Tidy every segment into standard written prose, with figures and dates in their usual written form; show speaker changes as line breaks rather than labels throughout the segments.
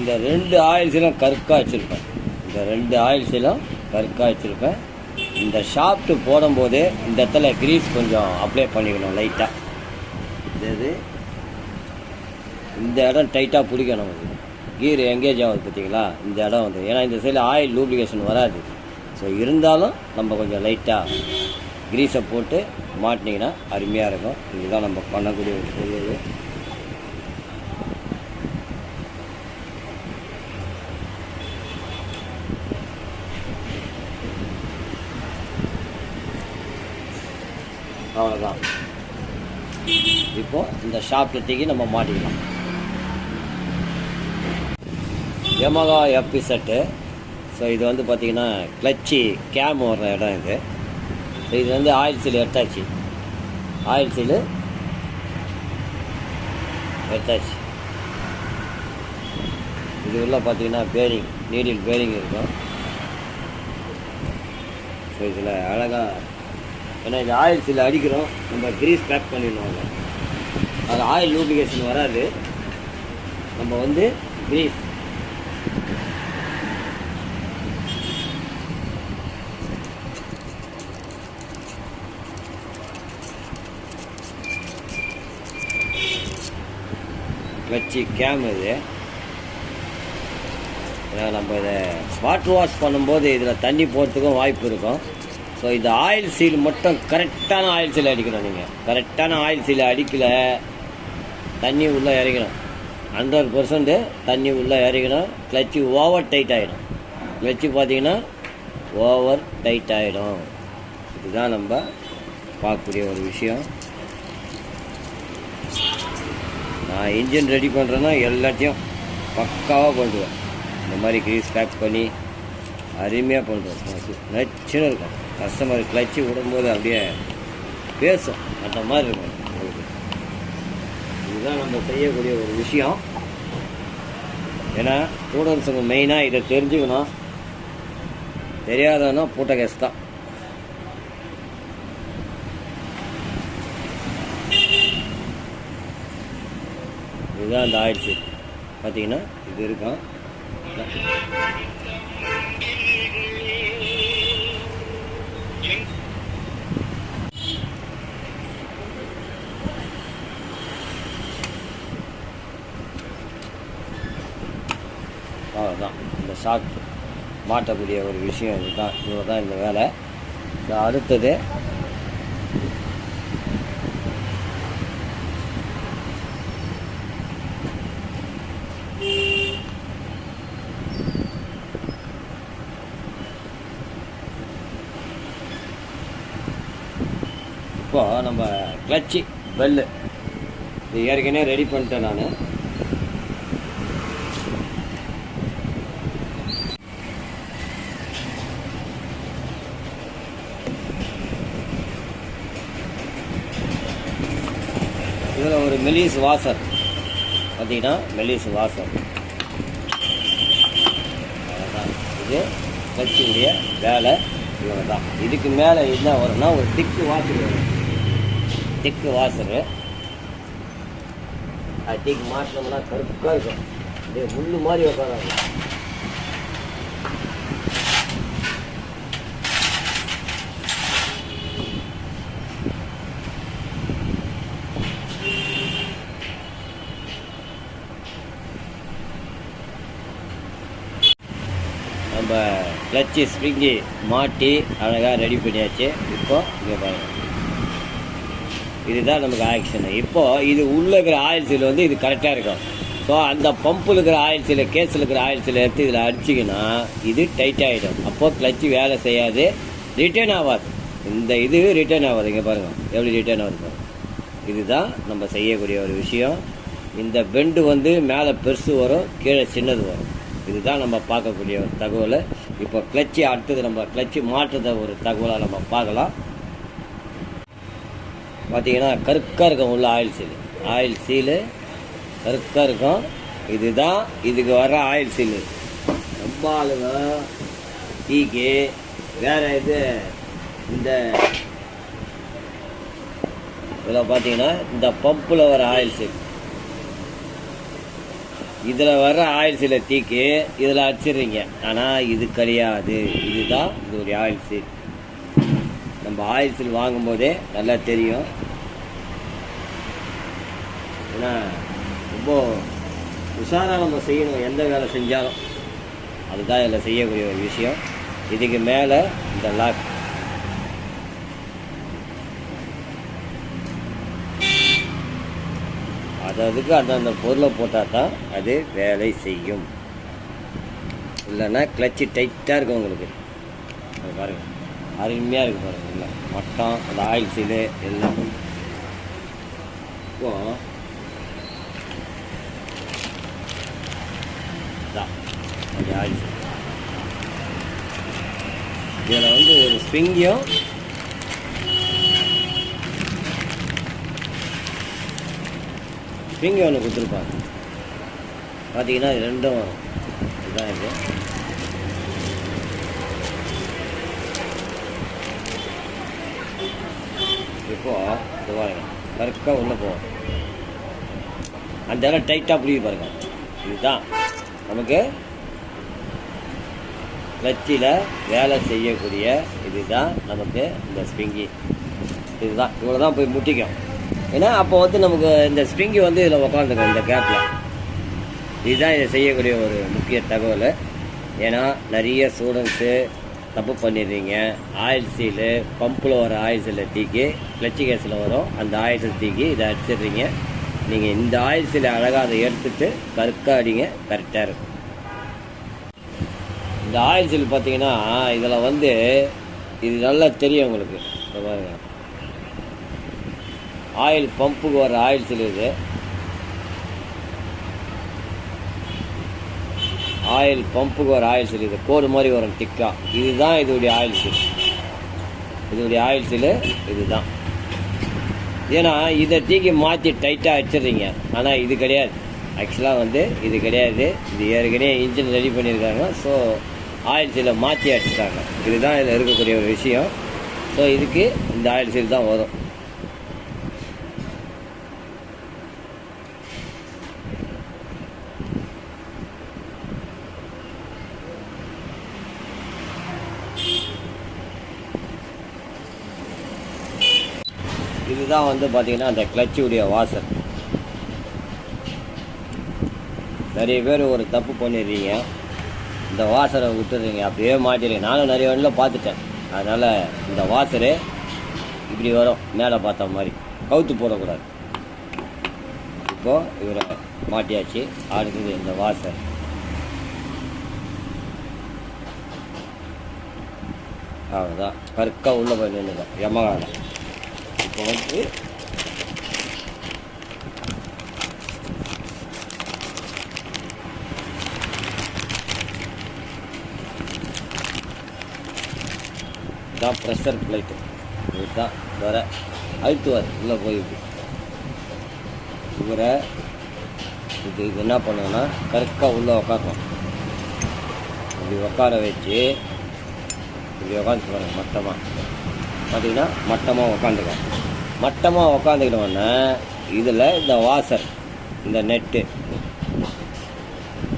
இந்த 2 ஆயில் சீலும் கருக்காக வச்சுருப்பேன். இந்த 2 ஆயில் சீலும் கருக்காக வச்சுருப்பேன். இந்த ஷாஃப்ட்டு போடும்போது இந்த இடத்துல கிரீஸ் கொஞ்சம் அப்ளை பண்ணிக்கணும் லைட்டாக. இது இந்த இடம் டைட்டாக பிடிக்கணும். கீர் எங்கேஜ் ஆகுது பார்த்தீங்களா, இந்த இடம் வந்து. ஏன்னா இந்த சைடில் ஆயில் லூப்ளிகேஷன் வராது. ஸோ இருந்தாலும் நம்ம கொஞ்சம் லைட்டாக கிரீஸை போட்டு மாட்டினீங்கன்னா அருமையாக இருக்கும். இதுதான் நம்ம பண்ணக்கூடிய ஒரு பொருள். அவ்வளோதான். இப்போது இந்த ஷாஃப்ட் தூக்கி நம்ம மாட்டிக்கலாம். Yamaha FP set. ஸோ இது வந்து பார்த்திங்கன்னா கிளச்சி கேம் வர்ற இடம் இது. ஸோ இது வந்து ஆயில் சீல் எடுத்தாச்சு. ஆயில் சீலு எடுத்தாச்சு. இது உள்ள பார்த்திங்கன்னா பேரிங், நீடில் பேரிங் இருக்கும். ஸோ இதில் அழகாக, ஏன்னா இது ஆயில் சீல் அடிக்கிறோம், நம்ம கிரீஸ் பேக் பண்ணிடுவாங்க. அது ஆயில் லூப்ளிகேஷன் வராது. நம்ம வந்து கிரீஸ் கிளச்சி கேம் இது. நம்ம இதை வாட்டர் வாஷ் பண்ணும்போது இதில் தண்ணி போகிறதுக்கும் வாய்ப்பு இருக்கும். ஸோ இந்த ஆயில் சீல் மட்டும் கரெக்டான ஆயில் சீல் அடிக்கணும். நீங்கள் கரெக்டான ஆயில் சீல் அடிக்கலை, தண்ணி உள்ளே இறங்கணும். 100% தண்ணி உள்ளே இறங்கணும். கிளச்சி ஓவர் டைட் ஆகிடும். கிளச்சி பார்த்தீங்கன்னா ஓவர் டைட் ஆகிடும். இதுதான் நம்ம பார்க்கக்கூடிய ஒரு விஷயம். நான் இன்ஜின் ரெடி பண்ணுறேன்னா எல்லாத்தையும் பக்காவாக பண்ணுவேன். இந்த மாதிரி கிரீஸ் பேக் பண்ணி அருமையாக பண்ணுறோம். நச்சுன்னு இருக்கும். கஸ்டமர் கிளச்சி விடும்போது அப்படியே பேசும், அந்த மாதிரி இருக்கும் உங்களுக்கு. இதுதான் நம்ம செய்யக்கூடிய ஒரு விஷயம். ஏன்னா ஸ்டூடெண்ட்ஸுங்க மெயினாக இதை தெரிஞ்சுக்கணும். தெரியாதவனா பூட்ட கேஸ் தான். இதுதான் அந்த ஆயில் சீல். பார்த்தீங்கன்னா இது இருக்கும். அவ்வளோதான். இந்த ஷாக் மாட்டக்கூடிய ஒரு விஷயம் இதுதான். இவ்வளோ தான் இந்த வேலை. அடுத்தது இப்போ நம்ம கிளச்சி பெல்லு இது ஏற்கனவே ரெடி பண்ணிட்டேன் நான். இதில் ஒரு மெலிஸ் வாசர் பார்த்தீங்கன்னா, மெலிஸ் வாசர். அவ்வளோதான். இது கிளச்சியுடைய வேலை இவ்வளோ தான். இதுக்கு மேலே என்ன வரும்னா ஒரு திக்கு வாசர் வரும். திக்கு வாசரு அது திக்கு மாட்டினோம்னா கருப்பாக இருக்கும். இதே முள்ளு மாதிரி உட்காராங்க. நம்ம கிளச்சி ஸ்ப்ரிங்கி மாட்டி அழகாக ரெடி பண்ணியாச்சு. இப்போ இங்கே பாருங்கள், இதுதான் நமக்கு ஆக்ஷனு. இப்போது இது உள்ளே இருக்கிற ஆயில் சீல் வந்து இது கரெக்டாக இருக்கும். ஸோ அந்த பம்பில் இருக்கிற ஆயில் சீலை, கேஸில் இருக்கிற ஆயில் சீலை எடுத்து இதில் அடிச்சிங்கன்னா இது டைட் ஆகிடும். அப்போது கிளச்சி வேலை செய்யாது, ரிட்டர்ன் ஆகாது. இந்த இது ரிட்டர்ன் ஆகாது. இங்கே பாருங்கள் எப்படி ரிட்டர்ன் ஆகுது பாருங்கள். இதுதான் நம்ம செய்யக்கூடிய ஒரு விஷயம். இந்த பெண்டு வந்து மேலே பெருசு வரும், கீழே சின்னது வரும். இதுதான் நம்ம பார்க்கக்கூடிய ஒரு தகவல். இப்போ கிளச்சி அடுத்தது நம்ம கிளச்சி மாற்றுறத ஒரு தகவலாக நம்ம பார்க்கலாம். பார்த்தீங்கன்னா கருக்காக இருக்கும் உள்ள ஆயில் சீலு. ஆயில் சீலு கருக்காக இருக்கும். இதுதான் இதுக்கு வர ஆயில் சீலு. ரொம்ப ஆளுங்க டீக்கு வேறு இது இந்த இதில் பார்த்தீங்கன்னா இந்த பம்பில் வர ஆயில் சீல் இதில் வர்ற ஆயில் சீலை தீக்கு இதில் அடிச்சிடுறீங்க. ஆனால் இது கிடையாது. இதுதான் இதோடைய ஆயில் சீல். நம்ம ஆயில் சீல் வாங்கும்போதே நல்லா தெரியும். ஏன்னா ரொம்ப உஷாராக நம்ம செய்யணும். எந்த வேலை செஞ்சாலும் அதுதான் இதில் செய்யக்கூடிய ஒரு விஷயம். இதுக்கு மேலே இந்த லாக் அதுக்கு அந்தந்த பொருளை போட்டால் தான் அது வேலை செய்யும். இல்லைன்னா கிளச்சு டைட்டாக இருக்கும் உங்களுக்கு. அது பாருங்கள், அருமையாக இருக்குது பாருங்கள். இல்லை மட்டம் அந்த ஆயில் சீலு எல்லாம் இப்போ அந்த ஆயில் சீல் இதில் வந்து ஒரு ஸ்ப்ரிங்கையும் ஸ்ப்ரிங்கு ஒன்று கொடுத்துருப்பாங்க. பார்த்தீங்கன்னா இது ரெண்டும் வரும். இதுதான் இது. இப்போது இது பாருங்க, கரெக்டாக உள்ளே போகும். அந்த இடம் டைட்டாக பிடிக்க பாருங்க. இதுதான் நமக்கு கிளச்சில் வேலை செய்யக்கூடிய இதுதான் நமக்கு இந்த ஸ்ப்ரிங்கி. இதுதான் இவ்வளோ தான் போய் முட்டிக்கும். ஏன்னா அப்போ வந்து நமக்கு இந்த ஸ்ப்ரிங்கி வந்து இதில் உக்காந்துக்கும் இந்த கேப்பில். இதுதான் இதை செய்யக்கூடிய ஒரு முக்கிய தகவல். ஏன்னா நிறைய ஸ்டூடெண்ட்ஸு தப்பு பண்ணிடுறீங்க. ஆயில் சீலு பம்பில் வர ஆயில் சீலை தீக்கி கிளச்சி கேஸில் வரும். அந்த ஆயில் சீல் தீக்கி இதை அடிச்சிடுறீங்க. நீங்கள் இந்த ஆயில் சீலை அழகாக அதை எடுத்துகிட்டு கருக்காக அடிங்க, கரெக்டாக இருக்கும். இந்த ஆயில் சீல் பார்த்தீங்கன்னா இதில் வந்து இது நல்லா தெரியும் உங்களுக்கு. பாருங்க, ஆயில் பம்புக்கு வர ஆயில் சீல் இது. ஆயில் பம்புக்கு வர ஆயில் சீல் இது கோடு மாதிரி வரும் திக்கா. இதுதான் இதோடைய ஆயில் சீல். இதோடைய ஆயில் சீல் இதுதான். ஏன்னா இதை தீக்கி மாற்றி டைட்டாக அடிச்சிடுறீங்க. ஆனால் இது கிடையாது. ஆக்சுவலாக வந்து இது கிடையாது. இது ஏற்கனவே இன்ஜின் ரெடி பண்ணியிருக்காங்க. ஸோ ஆயில் சீலை மாற்றி அடிச்சிட்டாங்க. இதுதான் இதில் இருக்கக்கூடிய ஒரு விஷயம். ஸோ இதுக்கு இந்த ஆயில் சீல் தான் வரும். இதுதான் வந்து பார்த்தீங்கன்னா அந்த கிளச்சுடைய வாசர். நிறைய பேர் ஒரு தப்பு பண்ணிடுறீங்க, இந்த வாசரை விட்டுறீங்க, அப்படியே மாட்டிடுறீங்க. நானும் நிறைய வண்டியில் பார்த்துட்டேன். அதனால் இந்த வாசரு இப்படி வரும், மேலே பார்த்த மாதிரி கவுத்து போடக்கூடாது. இப்போது இவரை மாட்டியாச்சு. அடுத்தது இந்த வாசர். அவ்வளோதான், கருக்காக உள்ளே போய் நின்றுதான் யமகாவில். இப்போ வந்து இதான் ப்ரெஷர் பிளேட்டு. இதுதான் வர அழுத்துவார் உள்ளே போய் இவரை இது என்ன பண்ணுங்கன்னா கரெக்டாக உள்ளே உக்காரணும். இப்படி உட்கார வச்சு இப்படி உக்காந்து பாருங்க. மட்டமாக பார்த்தீங்கன்னா மட்டமாக உக்காந்துக்கும். மட்டமாக உக்காந்துக்கிட்டோன்னா இதில் இந்த வாசர், இந்த நெட்டு,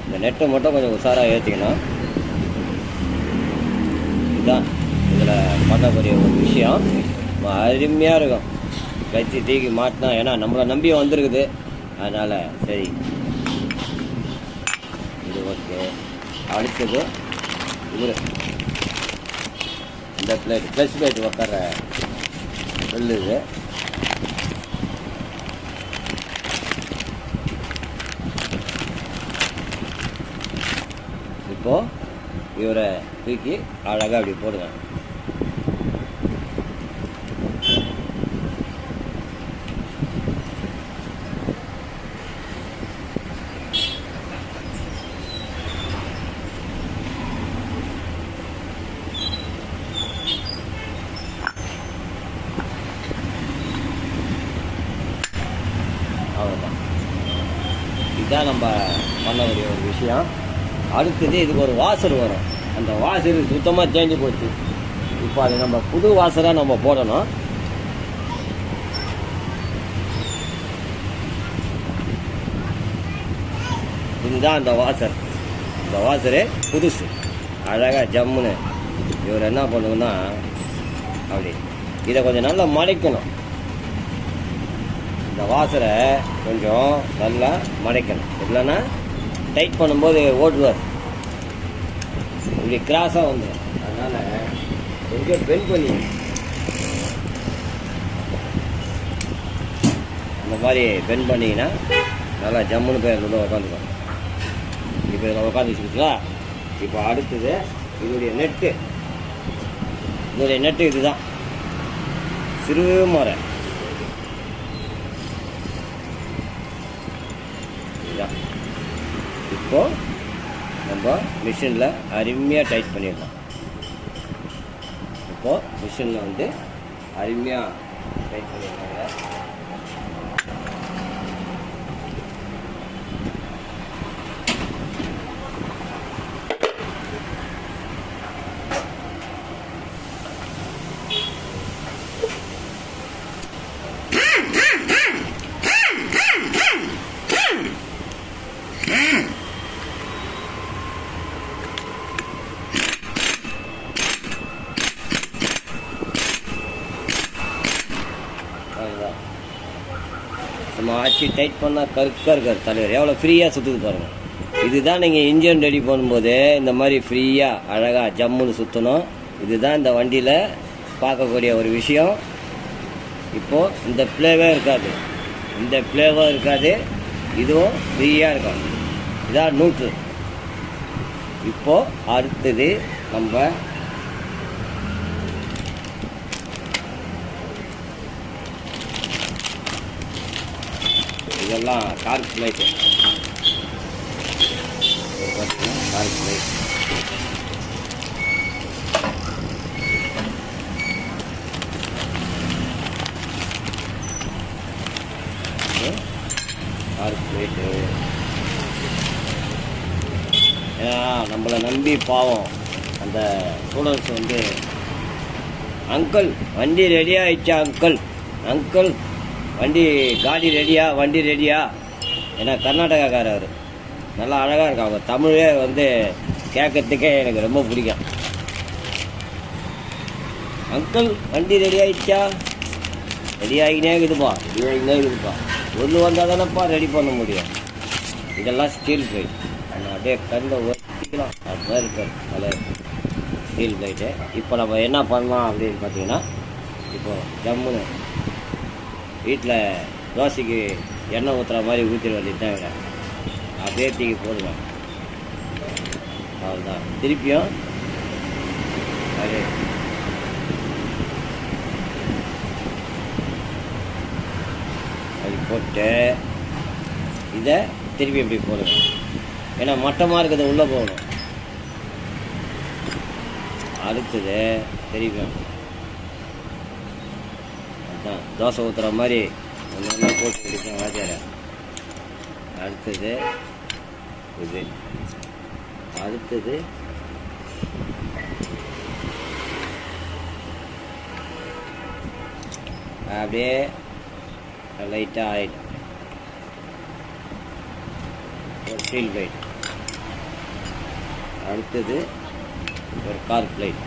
இந்த நெட்டை மட்டும் கொஞ்சம் உஷாராக ஏற்றிக்கணும். இதுதான் இதில் பண்ணக்கூடிய ஒரு விஷயம். அருமையாக இருக்கும். கட்சி தீக்கி மாட்டினா, ஏன்னா நம்மளை நம்பி வந்திருக்குது. அதனால் சரி, இது ஓகே. அடுத்தது இது இந்த பிளேட், ப்ளஸ் பிளேட் உட்கார சொல்லுது. இப்போது இவரை தூக்கி அழகாக அப்படி போடுங்க. அவ்வளோதான். இதுதான் நம்ம பண்ணக்கூடிய ஒரு விஷயம். அடுத்தது இதுக்கு ஒரு வாசர் வரும். அந்த வாசர் சுத்தமாக சேஞ்சு போச்சு. இப்போ அது நம்ம புது வாசராக நம்ம போடணும். இதுதான் அந்த வாசர். இந்த வாசரு புதுசு அழகாக ஜம்முன்னு. இவர் என்ன பண்ணுவோன்னா அப்படி இதை கொஞ்சம் நல்லா மடைக்கணும். இந்த வாசரை கொஞ்சம் நல்லா மடைக்கணும். இல்லைன்னா டைட் பண்ணும்போது ஓட்டுவார், இப்படி கிராஸாக வந்துடும். அதனால் கொஞ்சம் பெண்ட் பண்ணி இந்த மாதிரி பெண்ட் பண்ணிங்கன்னா நல்லா ஜம்முன்னு போய் உள்ள உட்காந்துக்கும். இப்போ இதில் உட்காந்துச்சுங்களா. இப்போ அடுத்தது இதோடைய நெட்டு. இதோடைய நெட்டு இதுதான், சிறு முறை இதுதான். இப்போ நம்ம மிஷினில் அருமையாக டைட் பண்ணிடலாம். இப்போது மிஷினில் வந்து அருமையாக டைட் பண்ணிடலாங்க. நம்ம ஆச்சு டைட் பண்ணால் கருக்காக இருக்கார் தலைவர், எவ்வளோ ஃப்ரீயாக சுற்றுது பாருங்கள். இதுதான் நீங்கள் இன்ஜின் ரெடி பண்ணும்போது இந்த மாதிரி ஃப்ரீயாக அழகாக ஜம்முன்னு சுற்றணும். இதுதான் இந்த வண்டியில் பார்க்கக்கூடிய ஒரு விஷயம். இப்போது இந்த பிளேவே இருக்காது, இந்த பிளேவும் இருக்காது, இதுவும் ஃப்ரீயாக இருக்கும். இதான் நூற்று. இப்போது அடுத்தது நம்ம இதெல்லாம் cork light. Cork light cork light. ஏன்னா நம்மளை நம்பி பாவம் அந்த ஸ்டூடெண்ட்ஸ் வந்து, அங்கிள் வண்டி ரெடியாக ஆயிடுச்சா அங்கிள், அங்கிள் வண்டி காடி ரெடியா, வண்டி ரெடியா. ஏன்னா கர்நாடகாக்காரர் அவர், நல்லா அழகாக இருக்கும். அவங்க தமிழே வந்து கேட்கறதுக்கே எனக்கு ரொம்ப பிடிக்கும். அங்கிள் வண்டி ரெடி ஆகிடுச்சா, ரெடி ஆகினே இருக்குதுப்பா, ரெடி ஆகினே இருக்குதுப்பா. ஒன்று வந்தால் தானேப்பா ரெடி பண்ண முடியும். இதெல்லாம் ஸ்டீல் பிளேட், நம்ம அப்படியே கண்ணில் ஒட்டிக்கலாம். அது மாதிரி இருக்காது நல்லா ஸ்டீல் பிளேட்டு. இப்போ நம்ம என்ன பண்ணலாம் அப்படின்னு பார்த்தீங்கன்னா, இப்போது ஜம்முன்னு வீட்டில் தோசைக்கு எண்ணெய் ஊற்றுற மாதிரி ஊற்றிட வேண்டியது தான். அப்படியே தூக்கி போடுங்க, அவ்வளோதான். திருப்பியும் அது போட்டு இதை திருப்பி இப்படி போடுங்க. ஏன்னா மட்டமாக இருக்கிறது உள்ளே போகணும். அடுத்தது திருப்பியும் தோசை ஊற்றுற மாதிரி ஒன்று போட்டு பிடிக்கும் வாத்தியார. அடுத்தது இது, அடுத்தது அப்படியே லைட்டாக ஆயிடும். ஒரு ஸ்டீல் பிளேட், அடுத்தது ஒரு கார்க் பிளேட்.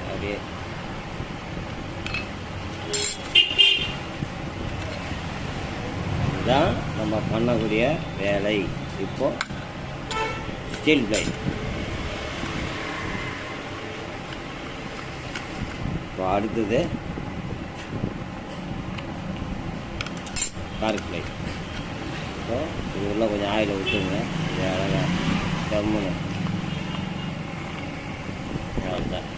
அப்படியே இதுதான் நம்ம பண்ணக்கூடிய வேலை. இப்போ ஸ்டீல் பிளேட். இப்போ அடுத்தது கார்க் பிளேட். இப்போ இது உள்ள கொஞ்சம் ஆயில் விட்டுருங்க. இது அழகாக கம்முன்னு அவ்வளோதான்.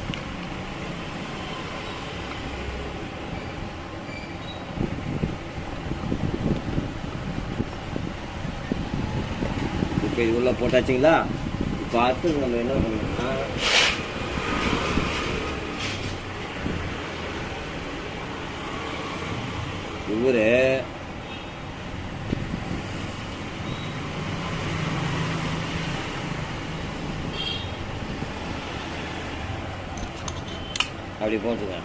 இப்போ இது உள்ள போட்டாச்சுங்களா. இப்போ அடுத்து நம்ம என்ன பண்ணோம்னா, இவரு அப்படி போட்டுங்க.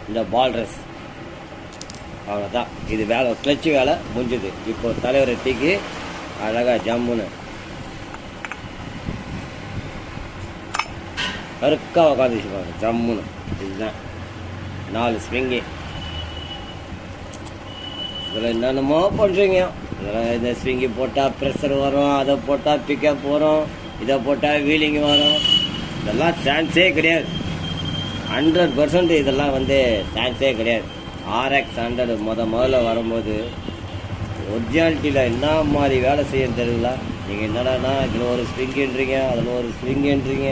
இந்த பால் ட்ரெஸ் அவ்வளோதான். இது வேலை கிளச்சு வேலை முடிஞ்சுது. இப்போ தலைவரை டீக்கு அழகா ஜம்முன்னு கருக்கா உட்காந்துச்சு பாருங்க ஜம்முன்னு. இதுதான் 4 ஸ்ப்ரிங்கு. இதில் என்னென்னமோ பண்ணுறீங்க. இதில் இந்த ஸ்ப்ரிங்கி போட்டால் ப்ரெஷர் வரும், அதை போட்டால் பிக்கப் வரும், இதை போட்டால் வீலிங் வரும். இதெல்லாம் சான்ஸே கிடையாது. 100% இதெல்லாம் சான்ஸே கிடையாது. RX 100 முதல்ல வரும்போது ஒரிஜினாலிட்டியில் என்ன மாதிரி வேலை செய்ய தெரியல. நீங்கள் என்னடானா இதில் ஒரு ஸ்ப்ரிங்குன்றீங்க, அதில் ஒரு ஸ்ப்ரிங்குன்றீங்க.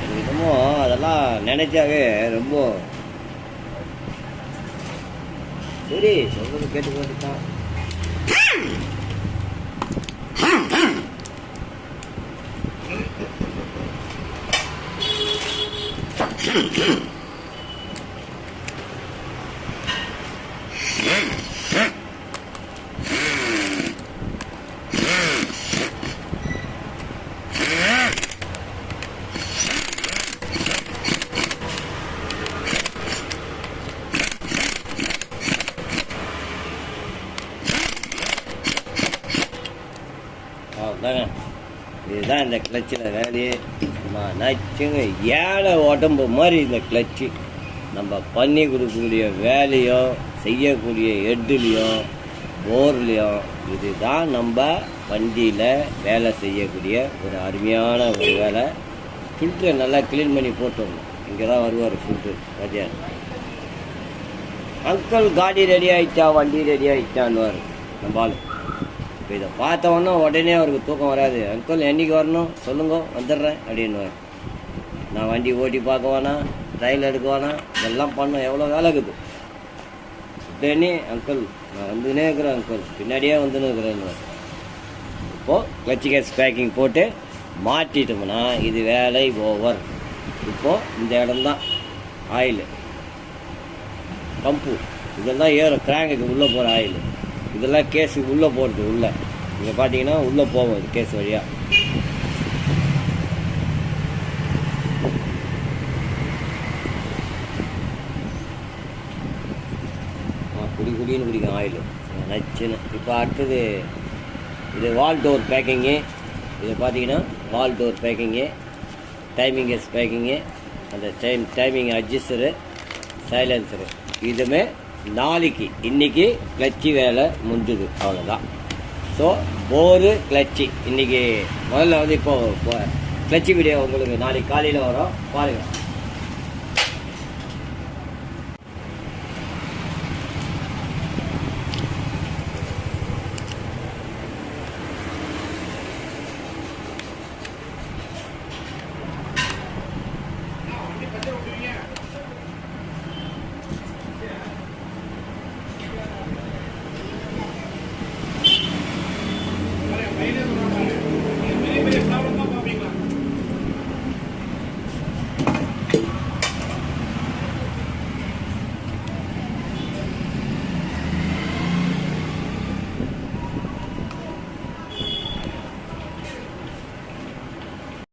எனக்கு என்னமோ அதெல்லாம் நினைச்சாவே ரொம்ப சரி சொல்றது கேட்டுக்கொண்டு தான். அவ்வளோதாங்க. இதுதான் இந்த கிளச்சில் வேலையே. நச்சுங்க ஏழை உடம்பு மாதிரி இந்த கிளச்சு. நம்ம பண்ணி கொடுக்கக்கூடிய வேலையும் செய்யக்கூடிய ஹெட்டுலேயும் போர்லேயும் இதுதான் நம்ம வண்டியில் வேலை செய்யக்கூடிய ஒரு அருமையான ஒரு வேலை. ஃபில்ட்ரை நல்லா க்ளீன் பண்ணி போட்டுடணும். இங்கே தான் வருவார் ஃபில்ட்ரு மதியானம். அங்கிள் காடி ரெடி ஆகிட்டா, வண்டி ரெடி ஆகிட்டான்னு நம்ம ஆள். இப்போ இதை பார்த்தவொன்னே உடனே அவருக்கு தூக்கம் வராது. அங்கிள் என்றைக்கு வரணும் சொல்லுங்க, வந்துடுறேன் அப்படின்னுவார். நான் வண்டி ஓட்டி பார்க்க வேணாம், ட்ரையல் எடுக்க வேணாம், இதெல்லாம் பண்ண எவ்வளோ வேலை இருக்குது. உடனே அங்கிள் நான் வந்துன்னே இருக்கிறேன், அங்கிள் பின்னாடியே வந்துன்னு இருக்கிறேன்னு. இப்போது கிளட்ச் கேஸ் பேக்கிங் போட்டு மாட்டிட்டோம்னா இது வேலை ஓவர். இப்போது இந்த இடம்தான் ஆயில் பம்பு, இதெல்லாம் ஏறும் கிராங்குக்கு உள்ளே போகிற ஆயில். இதெல்லாம் கேஸுக்கு உள்ளே போகிறது. உள்ளே இங்கே பார்த்தீங்கன்னா உள்ளே போகும் இது கேஸ் வழியாக. குடின்னு குடிக்கும் ஆயில் நச்சுன்னு. இப்போ அடுத்தது இது வால் டோர் பேக்கிங்கு. இது பார்த்தீங்கன்னா wall door packing, timing case packing, அந்த டைமிங் அட்ஜஸ்டரு, சைலன்சரு. இதுவுமே நாளைக்கு இன்றைக்கி கிளச்சி வேலை முடிஞ்சுது. அவ்வளோதான். ஸோ போரு கிளச்சி இன்றைக்கி முதல்ல இப்போது கிளச்சி வீடியோ உங்களுக்கு நாளைக்கு காலையில் வரும், பாருங்கள்.